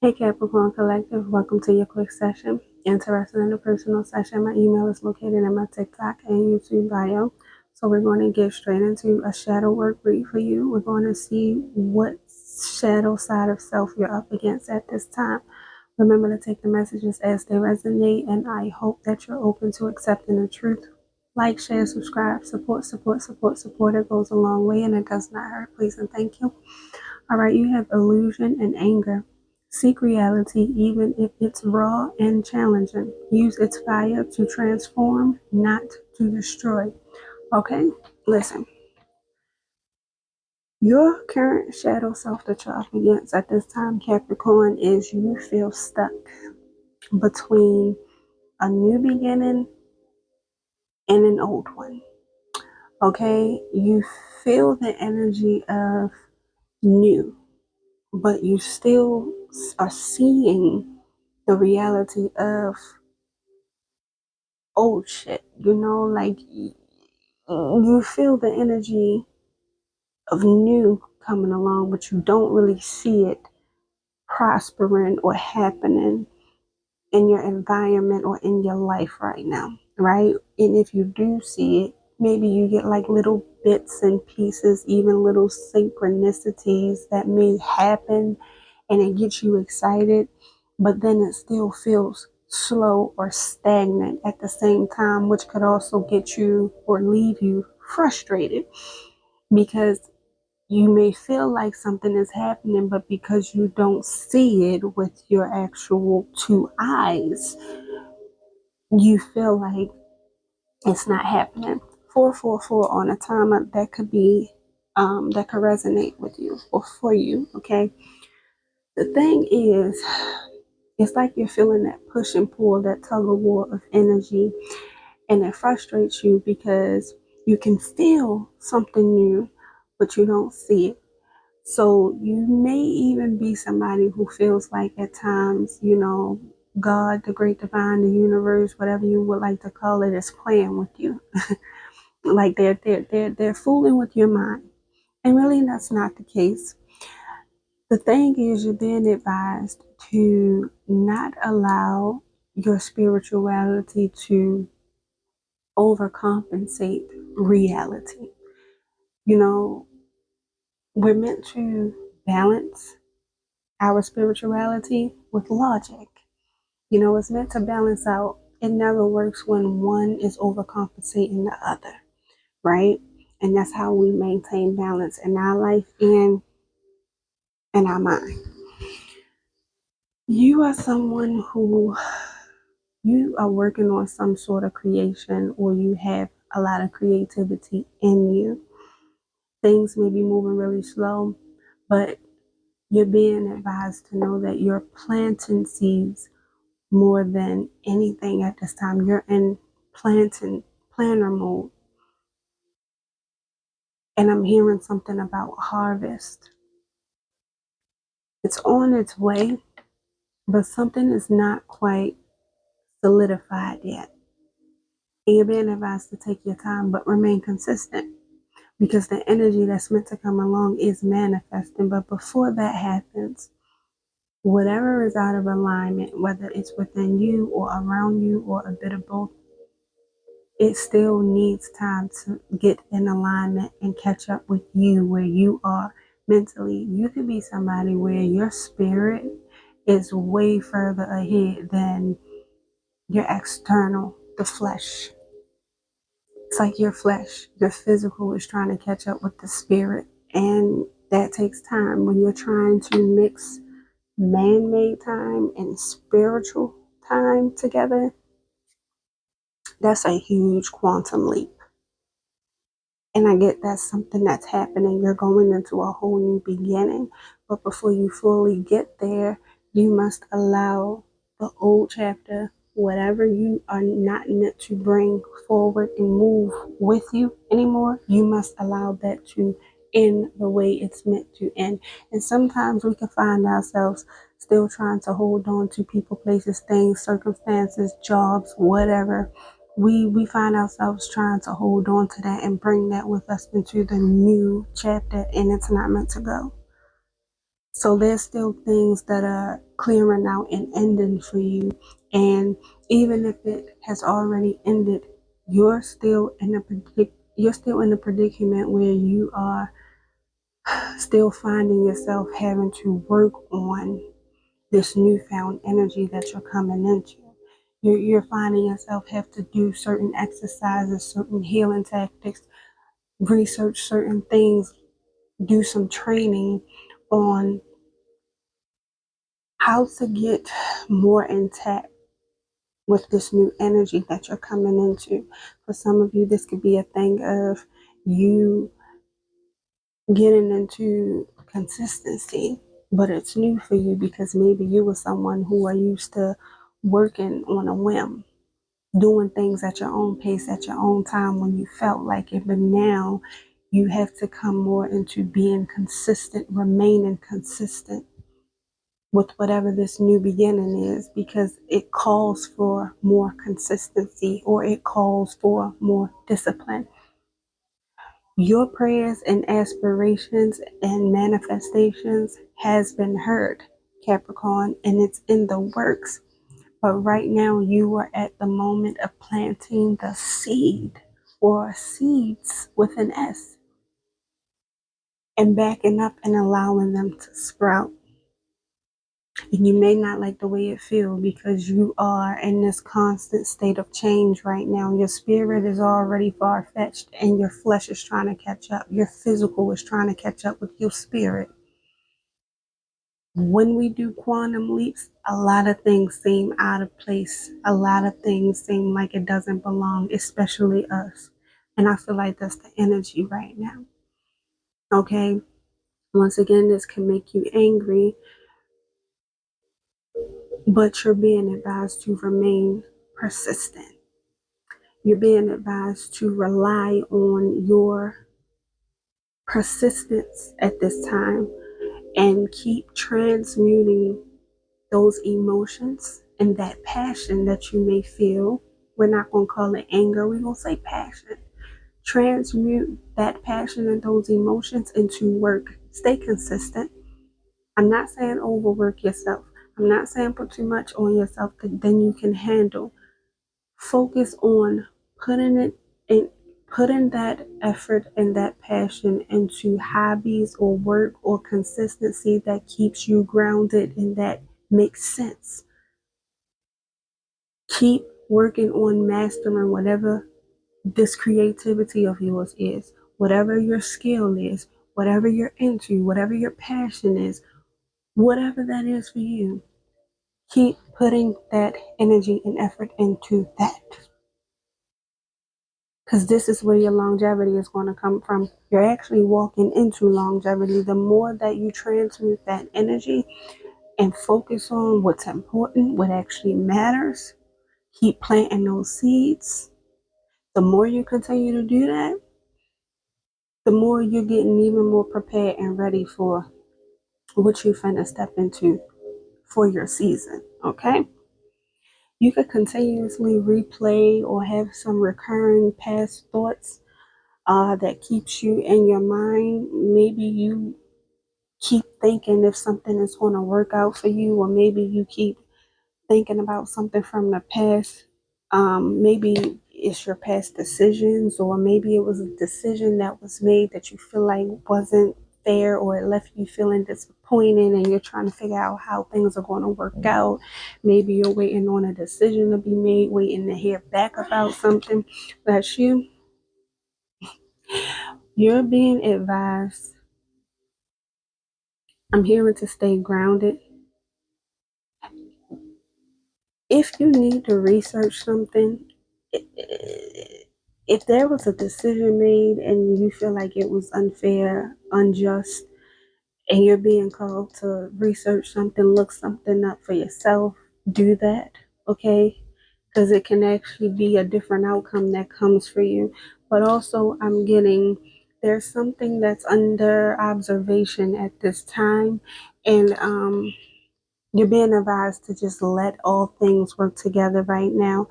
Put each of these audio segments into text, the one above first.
Hey Capricorn Collective, welcome to your quick session. Interested in a personal session? My email is located in my TikTok and YouTube bio. So we're going to get straight into a shadow work read for you. We're going to see what shadow side of self you're up against at this time. Remember to take the messages as they resonate, and I hope that you're open to accepting the truth. Like, share, subscribe, support, support, support, support. It goes a long way and it does not hurt. Please and thank you. All right, you have illusion and anger. Seek reality even if it's raw and challenging. Use its fire to transform, not to destroy. Okay? Listen. Your current shadow self that you're up against at this time, Capricorn, is you feel stuck between a new beginning and an old one. Okay? You feel the energy of new, but you still are seeing the reality of old shit. Like you feel the energy of new coming along, but you don't really see it prospering or happening in your environment or in your life right now, right? And if you do see it, maybe you get like little bits and pieces, even little synchronicities that may happen, and it gets you excited, but then it still feels slow or stagnant at the same time, which could also get you or leave you frustrated because you may feel like something is happening, but because you don't see it with your actual two eyes, you feel like it's not happening. 444 on a timer, that could be that could resonate with you or for you. Okay, the thing is, it's like you're feeling that push and pull, that tug of war of energy, and it frustrates you because you can feel something new, but you don't see it. So you may even be somebody who feels like at times, God, the great divine, the universe, whatever you would like to call it, is playing with you. Like they're fooling with your mind. And really that's not the case. The thing is, you're being advised to not allow your spirituality to overcompensate reality. You know, we're meant to balance our spirituality with logic. It's meant to balance out. It never works when one is overcompensating the other, right? And that's how we maintain balance in our life and in our mind. You are someone who you are working on some sort of creation, or you have a lot of creativity in you. Things may be moving really slow, but you're being advised to know that you're planting seeds more than anything at this time. You're in planner mode. And I'm hearing something about harvest. It's on its way, but something is not quite solidified yet. And you're being advised to take your time, but remain consistent, because the energy that's meant to come along is manifesting. But before that happens, whatever is out of alignment, whether it's within you or around you or a bit of both, it still needs time to get in alignment and catch up with you where you are mentally. You could be somebody where your spirit is way further ahead than your external, the flesh. It's like your flesh, your physical is trying to catch up with the spirit. And that takes time when you're trying to mix man-made time and spiritual time together. That's a huge quantum leap. And I get that's something that's happening. You're going into a whole new beginning. But before you fully get there, you must allow the old chapter, whatever you are not meant to bring forward and move with you anymore, you must allow that to end the way it's meant to end. And sometimes we can find ourselves still trying to hold on to people, places, things, circumstances, jobs, whatever. We find ourselves trying to hold on to that and bring that with us into the new chapter, and it's not meant to go. So there's still things that are clearing out and ending for you. And even if it has already ended, you're still in a predicament where you are still finding yourself having to work on this newfound energy that you're coming into. You're finding yourself have to do certain exercises, certain healing tactics, research certain things, do some training on how to get more intact with this new energy that you're coming into. For some of you, this could be a thing of you getting into consistency, but it's new for you because maybe you were someone who are used to working on a whim, doing things at your own pace, at your own time when you felt like it. But now you have to come more into being consistent, remaining consistent with whatever this new beginning is, because it calls for more consistency or it calls for more discipline. Your prayers and aspirations and manifestations has been heard, Capricorn, and it's in the works. But right now you are at the moment of planting the seed, or seeds with an S, and backing up and allowing them to sprout. And you may not like the way it feels because you are in this constant state of change right now. Your spirit is already far fetched and your flesh is trying to catch up. Your physical is trying to catch up with your spirit. When we do quantum leaps, a lot of things seem out of place. A lot of things seem like it doesn't belong, especially us. And I feel like that's the energy right now. Okay? Once again, this can make you angry, but you're being advised to remain persistent. You're being advised to rely on your persistence at this time and keep transmuting those emotions and that passion that you may feel. We're not going to call it anger, we're going to say passion. Transmute that passion and those emotions into work. Stay consistent. I'm not saying overwork yourself. I'm not saying put too much on yourself that then you can handle. Focus on putting it in, putting that effort and that passion into hobbies or work or consistency that keeps you grounded and that makes sense. Keep working on mastering whatever this creativity of yours is, whatever your skill is, whatever you're into, whatever your passion is, whatever that is for you. Keep putting that energy and effort into that. Because this is where your longevity is going to come from. You're actually walking into longevity. The more that you transmute that energy and focus on what's important, what actually matters, keep planting those seeds. The more you continue to do that, the more you're getting even more prepared and ready for what you're finna step into for your season. Okay? You could continuously replay or have some recurring past thoughts that keeps you in your mind. Maybe you keep thinking if something is going to work out for you, or maybe you keep thinking about something from the past. Maybe it's your past decisions, or maybe it was a decision that was made that you feel like wasn't fair, or it left you feeling disappointed and you're trying to figure out how things are going to work out. Maybe you're waiting on a decision to be made, waiting to hear back about something. That's you. You're being advised. I'm hearing to stay grounded. If you need to research something, if there was a decision made and you feel like it was unfair, unjust, and you're being called to research something, look something up for yourself, do that, okay? Because it can actually be a different outcome that comes for you. But also, I'm getting there's something that's under observation at this time, and you're being advised to just let all things work together right now.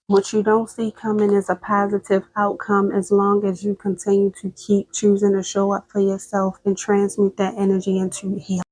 What you don't see coming is a positive outcome as long as you continue to keep choosing to show up for yourself and transmute that energy into healing.